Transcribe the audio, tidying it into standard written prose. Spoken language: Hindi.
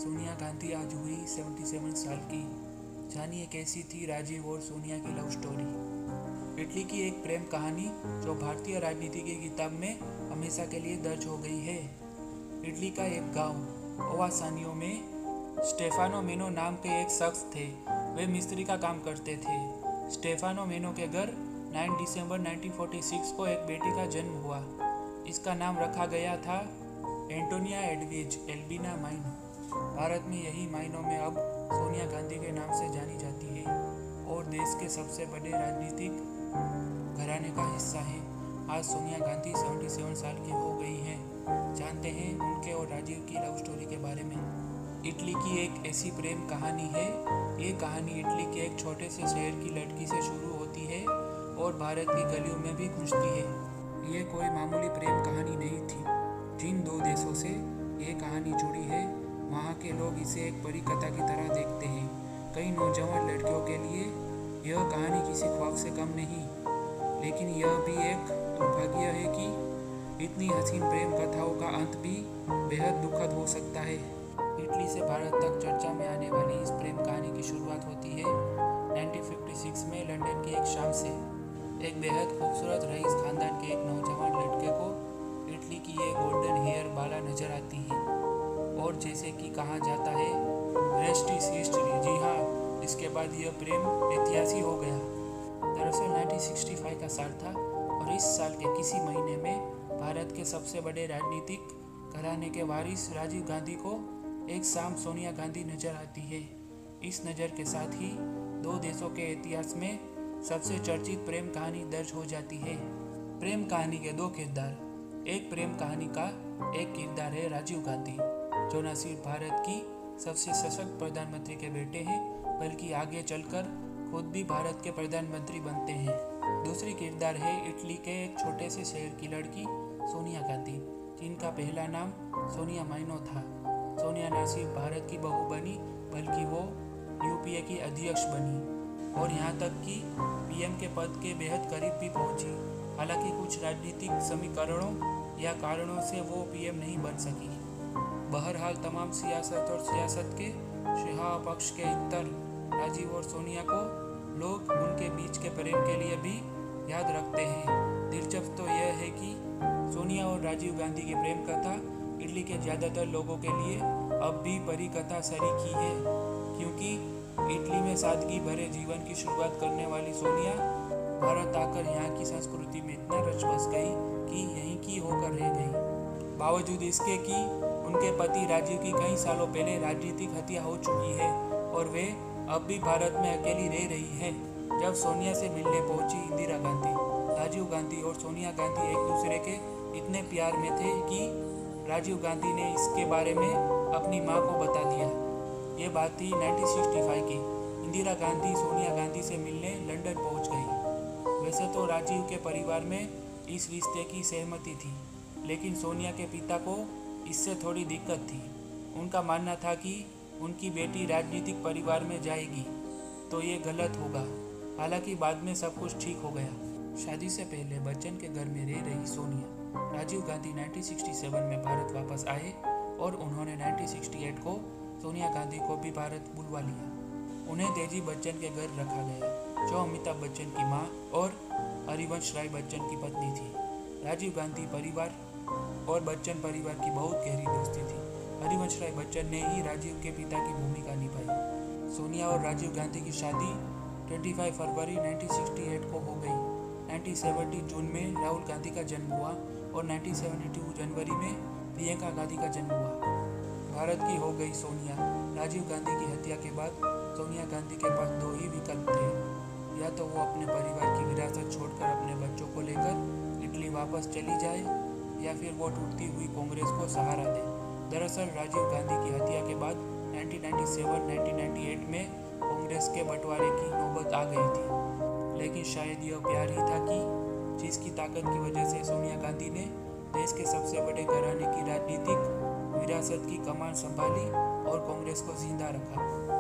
सोनिया गांधी आज हुई 77 साल की। जानिए कैसी थी राजीव और सोनिया की लव स्टोरी। इटली की एक प्रेम कहानी जो भारतीय राजनीति की किताब में हमेशा के लिए दर्ज हो गई है। इटली का एक गांव ओवासानियो में स्टेफानो मेनो नाम के एक शख्स थे। वे मिस्त्री का काम करते थे। स्टेफानो मेनो के घर 9 दिसंबर 1946 को एक बेटी का जन्म हुआ। इसका नाम रखा गया था एंटोनिया एडविज एल्बिना माइनो। भारत में यही मायनों में अब सोनिया गांधी के नाम से जानी जाती है और देश के सबसे बड़े राजनीतिक घराने का हिस्सा है। आज सोनिया गांधी 77 साल की हो गई हैं। जानते हैं उनके और राजीव की लव स्टोरी के बारे में। इटली की एक ऐसी प्रेम कहानी है। ये कहानी इटली के एक छोटे से शहर की लड़की से शुरू होती है और भारत की गलियों में भी गूंजती है। ये कोई मामूली प्रेम कहानी नहीं थी। जिन दो देशों से ये कहानी जुड़ी है वहाँ के लोग इसे एक परी कथा की तरह देखते हैं। कई नौजवान लड़कियों के लिए यह कहानी किसी ख्वाब से कम नहीं, लेकिन यह भी एक दुर्भाग्य है कि इतनी हसीन प्रेम कथाओं का अंत भी बेहद दुखद हो सकता है। इटली से भारत तक चर्चा में आने वाली इस प्रेम कहानी की शुरुआत होती है 1956 में लंदन की एक शाम से। एक बेहद खूबसूरत रईस खानदान के एक नौजवान लड़के को इटली की ये गोल्डन हेयर बाला नजर आती है और जैसे कि कहा जाता है रेस्ट इज हिस्ट्री। जी हाँ, इसके बाद यह प्रेम ऐतिहासिक हो गया। दरअसल 1965 का साल था और इस साल के किसी महीने में भारत के सबसे बड़े राजनीतिक घराने के वारिस राजीव गांधी को एक शाम सोनिया गांधी नजर आती है। इस नज़र के साथ ही दो देशों के इतिहास में सबसे चर्चित प्रेम कहानी दर्ज हो जाती है। प्रेम कहानी के दो किरदार। एक प्रेम कहानी का एक किरदार है राजीव गांधी, जो न सिर्फ भारत की सबसे सशक्त प्रधानमंत्री के बेटे हैं बल्कि आगे चलकर खुद भी भारत के प्रधानमंत्री बनते हैं। दूसरी किरदार है इटली के एक छोटे से शहर की लड़की सोनिया गांधी, जिनका पहला नाम सोनिया माइनो था। सोनिया न सिर्फ भारत की बहू बनी बल्कि वो यूपीए की अध्यक्ष बनी और यहाँ तक कि पीएम के पद के बेहद करीब भी पहुंची। हालांकि कुछ राजनीतिक समीकरणों या कारणों से वो पीएम नहीं बन सकी। बहरहाल तमाम सियासत और सियासत के शहा पक्ष के इतर राजीव और सोनिया को लोग उनके बीच के प्रेम के लिए भी याद रखते हैं। दिलचस्प तो यह है कि सोनिया और राजीव गांधी की प्रेम कथा इटली के ज़्यादातर लोगों के लिए अब भी परी कथा सरीखी है, क्योंकि इटली में सादगी भरे जीवन की शुरुआत करने वाली सोनिया भारत आकर यहाँ की संस्कृति में इतना रच बस गई कि यहीं की होकर रह गई। बावजूद इसके कि उनके पति राजीव की कई सालों पहले राजनीतिक हत्या हो चुकी है और वे अब भी भारत में अकेली रह रही है। जब सोनिया से मिलने पहुंची इंदिरा गांधी, राजीव गांधी और सोनिया गांधी एक दूसरे के इतने प्यार में थे कि राजीव गांधी ने इसके बारे में अपनी मां को बता दिया। ये बात थी 1965 की। इंदिरा गांधी सोनिया गांधी से मिलने लंदन पहुंच गई। वैसे तो राजीव के परिवार में इस रिश्ते की सहमति थी, लेकिन सोनिया के पिता को इससे थोड़ी दिक्कत थी। उनका मानना था कि उनकी बेटी राजनीतिक परिवार में जाएगी तो ये गलत होगा। हालांकि बाद में सब कुछ ठीक हो गया। शादी से पहले बच्चन के घर में रह रही सोनिया राजीव गांधी 1967 में भारत वापस आए और उन्होंने 1968 को सोनिया गांधी को भी भारत बुलवा लिया। उन्हें तेजी बच्चन के घर रखा गया, जो अमिताभ बच्चन की मां और हरिवंश राय बच्चन की पत्नी थी। राजीव गांधी परिवार और बच्चन परिवार की बहुत गहरी दोस्ती थी। हरिवंश राय बच्चन ने ही राजीव के पिता की भूमिका निभाई। सोनिया और राजीव गांधी की शादी 25 फरवरी 1968 को हो गई। 1970 जून में राहुल गांधी का जन्म हुआ और 1972 जनवरी में प्रियंका गांधी का जन्म हुआ। भारत की हो गई सोनिया। राजीव गांधी की हत्या के बाद सोनिया गांधी के पास दो ही विकल्प थे। या तो वो अपने परिवार की विरासत छोड़कर अपने बच्चों को लेकर इटली वापस चली जाए या फिर वो टूटती हुई कांग्रेस को सहारा दे। दरअसल राजीव गांधी की हत्या के बाद 1997-1998 में कांग्रेस के बंटवारे की नौबत आ गई थी, लेकिन शायद यह प्यार ही था कि जिसकी ताकत की वजह से सोनिया गांधी ने देश के सबसे बड़े घराने की राजनीतिक विरासत की कमान संभाली और कांग्रेस को जिंदा रखा।